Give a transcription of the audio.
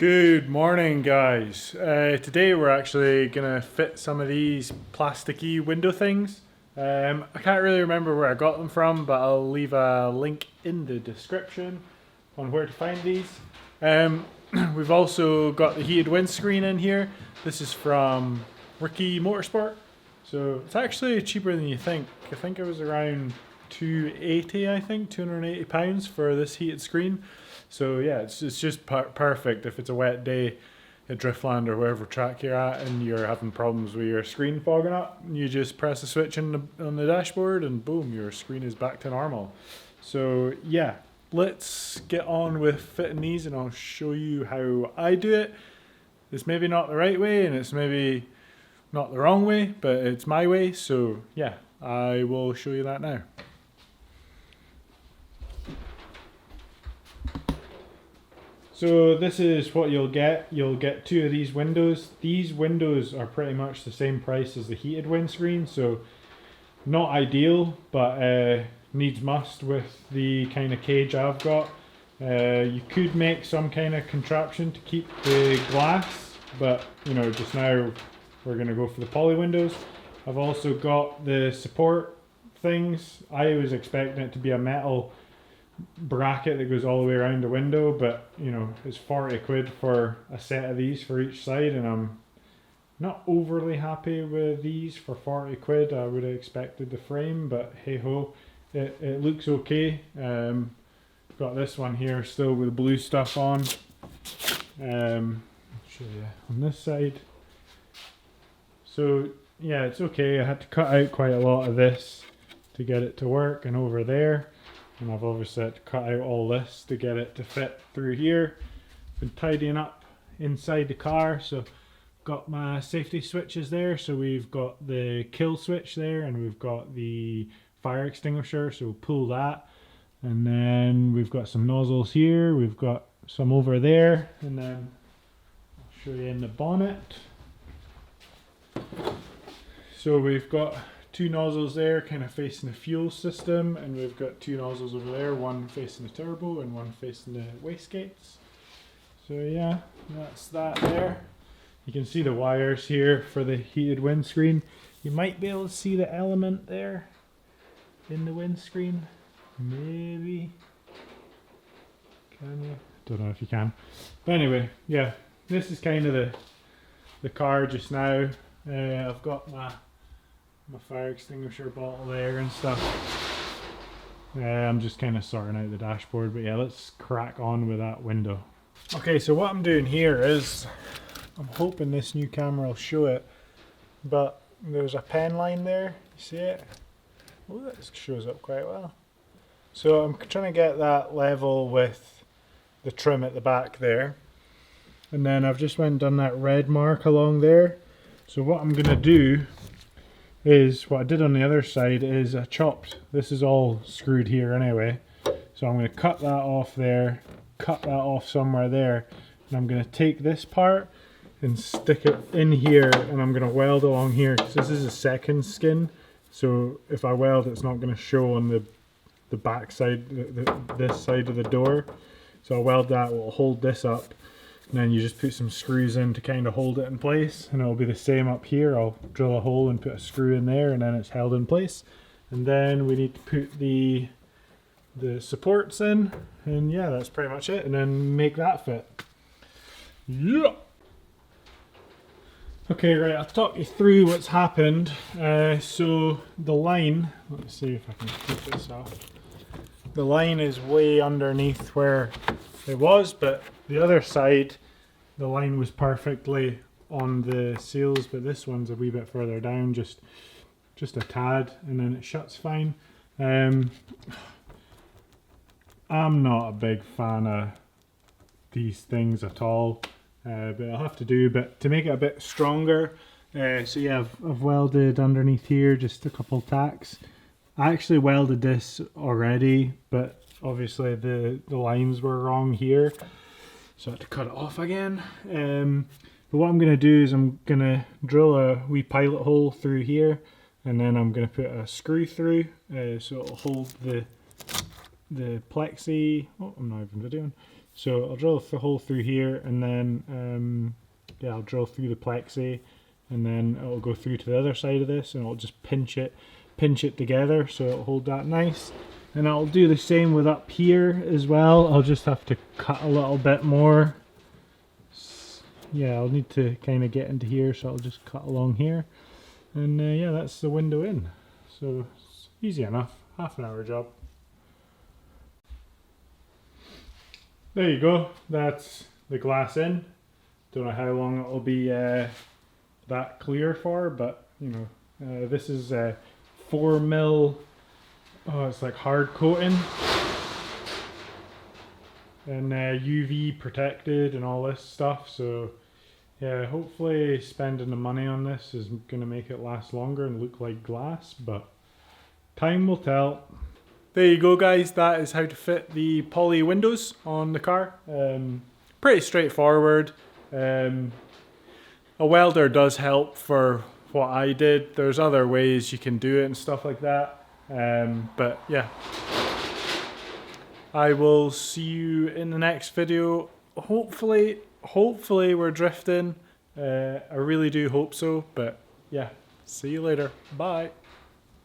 Good morning, guys. Today we're actually gonna fit some of these plasticky window things. I can't really remember where I got them from, but I'll leave a link in the description on where to find these. We've also got the heated windscreen in here. This is from MOTORSPORT. So it's actually cheaper than you think. I think it was around 280, I think, £280 for this heated screen. So yeah, it's just perfect if it's a wet day at Driftland or wherever track you're at and you're having problems with your screen fogging up. You just press a switch on the dashboard and boom, your screen is back to normal. So yeah, let's get on with fitting these and I'll show you how I do it. It's maybe not the right way and it's maybe not the wrong way, but it's my way. So yeah, I will show you that now. So this is what you'll get. You'll get two of these windows. These windows are pretty much the same price as the heated windscreen, so not ideal, but needs must with the kind of cage I've got. You could make some kind of contraption to keep the glass, but you know, just now we're going to go for the poly windows. I've also got the support things. I was expecting it to be a metal bracket that goes all the way around the window, but you know, it's 40 quid for a set of these for each side, and I'm not overly happy with these for 40 quid. I would have expected the frame, but hey ho, it looks okay. Got this one here still with the blue stuff on. I'll show you on this side. So yeah, it's okay. I had to cut out quite a lot of this to get it to work, and over there. And I've obviously had to cut out all this to get it to fit through here. Been tidying up inside the car, so got my safety switches there. So we've got the kill switch there and we've got the fire extinguisher, so we'll pull that. And then we've got some nozzles here, we've got some over there, and then I'll show you in the bonnet. So we've got two nozzles there kind of facing the fuel system, and we've got two nozzles over there, one facing the turbo and one facing the wastegates. So yeah, that's that there. You can see the wires here for the heated windscreen. You might be able to see the element there in the windscreen. Maybe. Can you? Don't know if you can. But anyway, yeah, this is kind of the car just now. I've got my fire extinguisher bottle there and stuff. I'm just kind of sorting out the dashboard, but yeah, let's crack on with that window. Okay, so what I'm doing here is, I'm hoping this new camera will show it, but there's a pen line there, you see it? Oh, that shows up quite well. So I'm trying to get that level with the trim at the back there, and then I've just went and done that red mark along there. So what I'm going to do is, what I did on the other side is I chopped, this is all screwed here anyway, so I'm going to cut that off there, cut that off somewhere there, and I'm going to take this part and stick it in here, and I'm going to weld along here, because this is a second skin, so if I weld it's not going to show on the back side, this side of the door. So I'll weld that, will hold this up, and then you just put some screws in to kind of hold it in place, and it'll be the same up here. I'll drill a hole and put a screw in there, and then it's held in place. And then we need to put the supports in, and yeah, that's pretty much it, and then make that fit. Yeah! Okay, right, I'll talk you through what's happened. So the line, let's see if I can keep this off. The line is way underneath where it was, but the other side, the line was perfectly on the seals, but this one's a wee bit further down, just a tad, and then it shuts fine. I'm not a big fan of these things at all, but I'll have to do. But to make it a bit stronger, so yeah, I've welded underneath here just a couple tacks. I actually welded this already, but obviously the lines were wrong here, so I had to cut it off again. But what I'm going to do is I'm going to drill a wee pilot hole through here, and then I'm going to put a screw through so it'll hold the the plexi. Oh, I'm not even videoing. So I'll drill the hole through here, and then yeah, I'll drill through the plexi, and then it'll go through to the other side of this, and I'll just pinch it together so it'll hold that nice. And I'll do the same with up here as well. I'll just have to cut a little bit more. Yeah, I'll need to kind of get into here, so I'll just cut along here. And yeah, that's the window in. So it's easy enough, half an hour job. There you go, that's the glass in. Don't know how long it'll be that clear for, but you know, this is 4mm. Oh, it's like hard coating and UV protected and all this stuff. So yeah, hopefully spending the money on this is going to make it last longer and look like glass, but time will tell. There you go guys, that is how to fit the poly windows on the car. Pretty straightforward. A welder does help for what I did. There's other ways you can do it and stuff like that. But yeah, I will see you in the next video. Hopefully we're drifting. I really do hope so, but yeah, see you later. Bye.